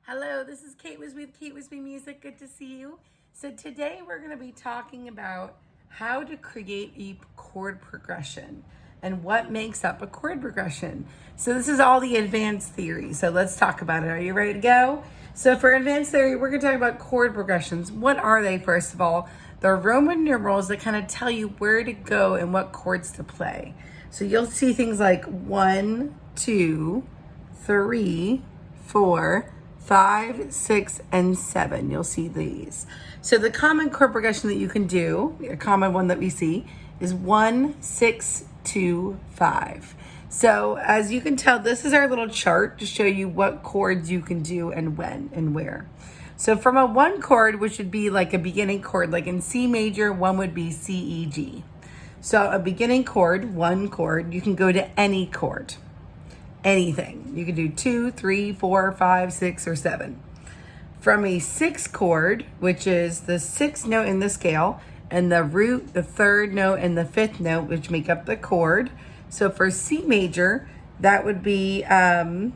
Hello, this is Kate with Kate Wisby Music. Good to see you. So today we're going to be talking about how to create a chord progression and what makes up a chord progression. So this is all the advanced theory. So let's talk about it. Are you ready to go? So for advanced theory, we're going to talk about chord progressions. What are they, first of all? They're Roman numerals that kind of tell you where to go and what chords to play. So you'll see things like 1, 2, 3, 4, 5, 6, and 7. You'll see these. So the common chord progression that you can do, a common one that we see, is 1, 6, 2, 5. So as you can tell, this is our little chart to show you what chords you can do and when and where. So from a 1 chord, which would be like a beginning chord, like in C major, 1 would be C, E, G. So a beginning chord, 1 chord, you can go to any chord. Anything. You can do 2, 3, 4, 5, 6, or 7. From a 6 chord, which is the 6th note in the scale, and the root, the 3rd note, and the 5th note, which make up the chord. So for C major, that would be, for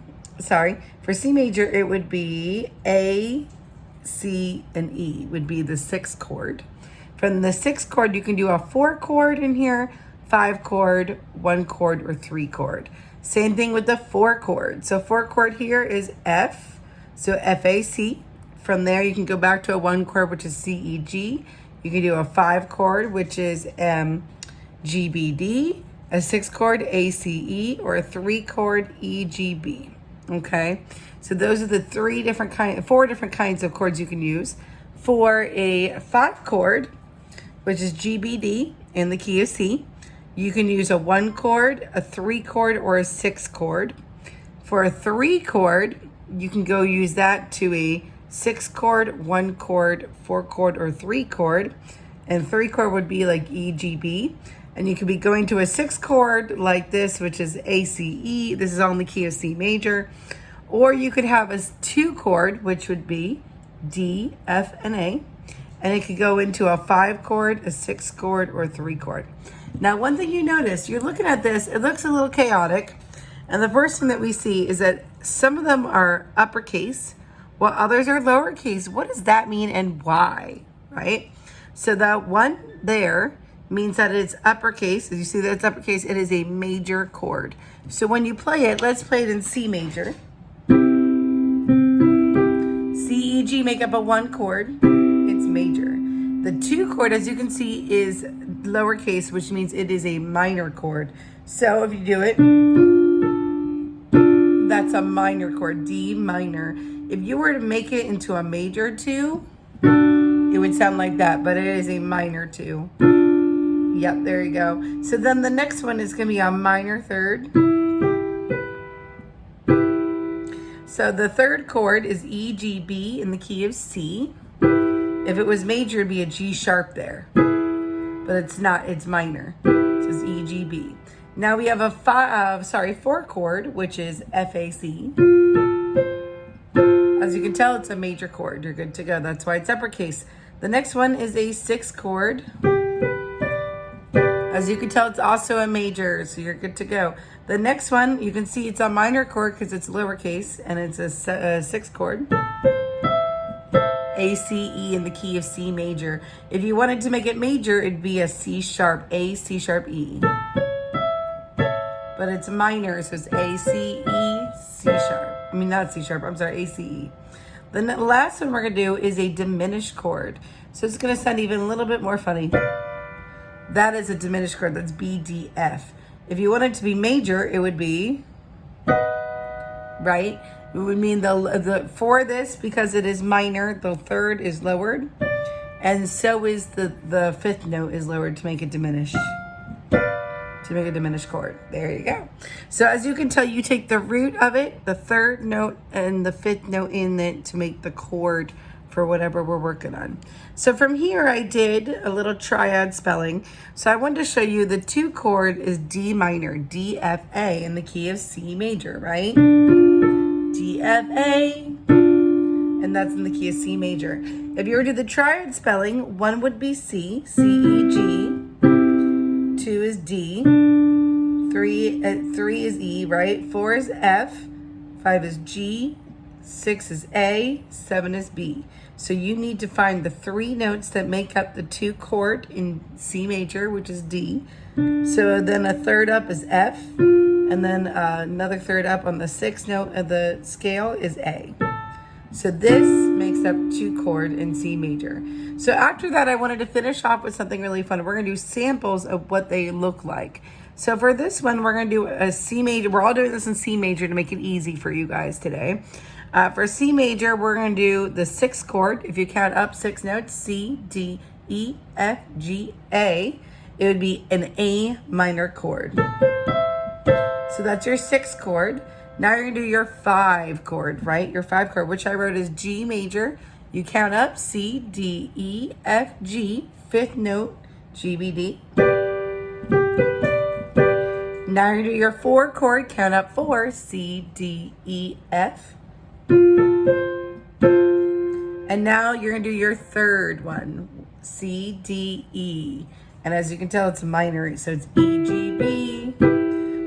C major, it would be A, C, and E would be the 6th chord. From the 6th chord, you can do a 4 chord in here, 5 chord, 1 chord, or 3 chord. Same thing with the 4 chord. So 4 chord here is F, so F-A-C. From there, you can go back to a 1 chord, which is C-E-G. You can do a 5 chord, which is G-B-D, a 6 chord, A-C-E, or a 3 chord, E-G-B. Okay, so those are the 4 different kinds of chords you can use. For a 5 chord, which is G-B-D in the key of C, you can use a 1 chord, a 3 chord, or a 6 chord. For a 3 chord, you can go use that to a 6 chord, 1 chord, 4 chord, or 3 chord. And 3 chord would be like E, G, B. And you could be going to a 6 chord like this, which is A, C, E. This is on the key of C major. Or you could have a 2 chord, which would be D, F, and A. And it could go into a 5 chord, a 6 chord, or 3 chord. Now, one thing you notice, you're looking at this, it looks a little chaotic. And the first thing that we see is that some of them are uppercase, while others are lowercase. What does that mean and why, right? So that one there means that it's uppercase. As you see that it's uppercase, it is a major chord. So when you play it, let's play it in C major. C, E, G make up a 1 chord. It's major. The 2 chord, as you can see, is lowercase, which means it is a minor chord. So if you do it, that's a minor chord, D minor. If you were to make it into a major 2, it would sound like that, but it is a minor 2. Yep, there you go. So then the next one is going to be a minor 3rd. So the 3rd chord is E, G, B in the key of C. If it was major, it'd be a G sharp there. But it's not, it's minor. So it's E, G, B. Now we have a 4 chord, which is F-A-C. As you can tell, it's a major chord. You're good to go. That's why it's uppercase. The next one is a 6 chord. As you can tell, it's also a major, so you're good to go. The next one, you can see it's a minor chord because it's lowercase, and it's a 6 chord. A, C, E in the key of C major. If you wanted to make it major, it'd be a C sharp, A, C sharp, E. But it's minor, so it's A, C, E, C sharp. I mean, not C sharp, I'm sorry, A, C, E. The last one we're gonna do is a diminished chord. So it's gonna sound even a little bit more funny. That is a diminished chord, that's B, D, F. If you want it to be major, it would be, right? It would mean for this, because it is minor, the 3rd is lowered, and so is the 5th note is lowered to make it diminish. To make a diminished chord. There you go. So as you can tell, you take the root of it, the 3rd note, and the 5th note in it to make the chord for whatever we're working on. So from here, I did a little triad spelling. So I wanted to show you the 2 chord is D minor, D, F, A in the key of C major, right? D, F, A, and that's in the key of C major. If you were to do the triad spelling, 1 would be C, C, E, G, 2 is D, 3 is E, right? 4 is F, 5 is G, 6 is A, 7 is B. So you need to find the 3 notes that make up the 2 chord in C major, which is D. So then a third up is F, and then another third up on the 6th note of the scale is A. So this makes up 2 chord in C major. So after that, I wanted to finish off with something really fun. We're gonna do samples of what they look like. So for this one, we're gonna do a C major. We're all doing this in C major to make it easy for you guys today. For C major, we're gonna do the 6th chord. If you count up 6 notes, C, D, E, F, G, A, it would be an A minor chord. So that's your 6th chord. Now you're gonna do your 5 chord, right? Your 5 chord, which I wrote as G major. You count up C, D, E, F, G, 5th note, G, B, D. Now you're gonna do your 4 chord, count up 4, C, D, E, F. And now you're gonna do your 3rd one, C, D, E. And as you can tell, it's minor, so it's E, G, B.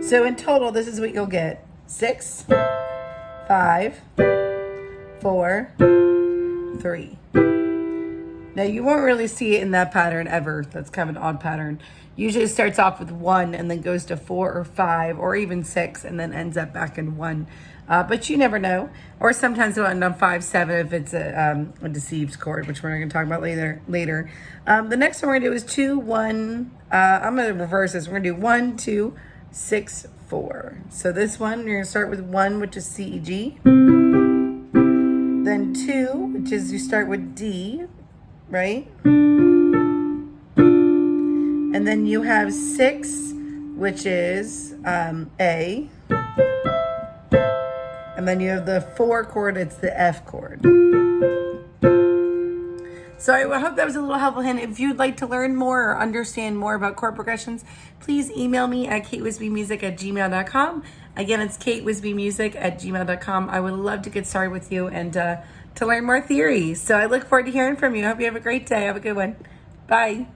So in total, this is what you'll get. 6, 5, 4, 3. Now you won't really see it in that pattern ever. That's kind of an odd pattern. Usually it starts off with 1 and then goes to 4 or 5 or even 6 and then ends up back in 1. But you never know. Or sometimes it'll end on 5, 7 if it's a deceived chord, which we're going to talk about later. The next one we're going to do is 2, 1. I'm going to reverse this. We're going to do 1, 2, 6, 4. So this one, you're going to start with 1, which is C, E, G. Then 2, which is you start with D, right? And then you have 6, which is A. And then you have the 4 chord, it's the F chord. So I hope that was a little helpful hint. If you'd like to learn more or understand more about chord progressions, please email me at katewisbymusic@gmail.com. Again, it's katewisbymusic@gmail.com. I would love to get started with you and to learn more theory. So I look forward to hearing from you. I hope you have a great day. Have a good one. Bye.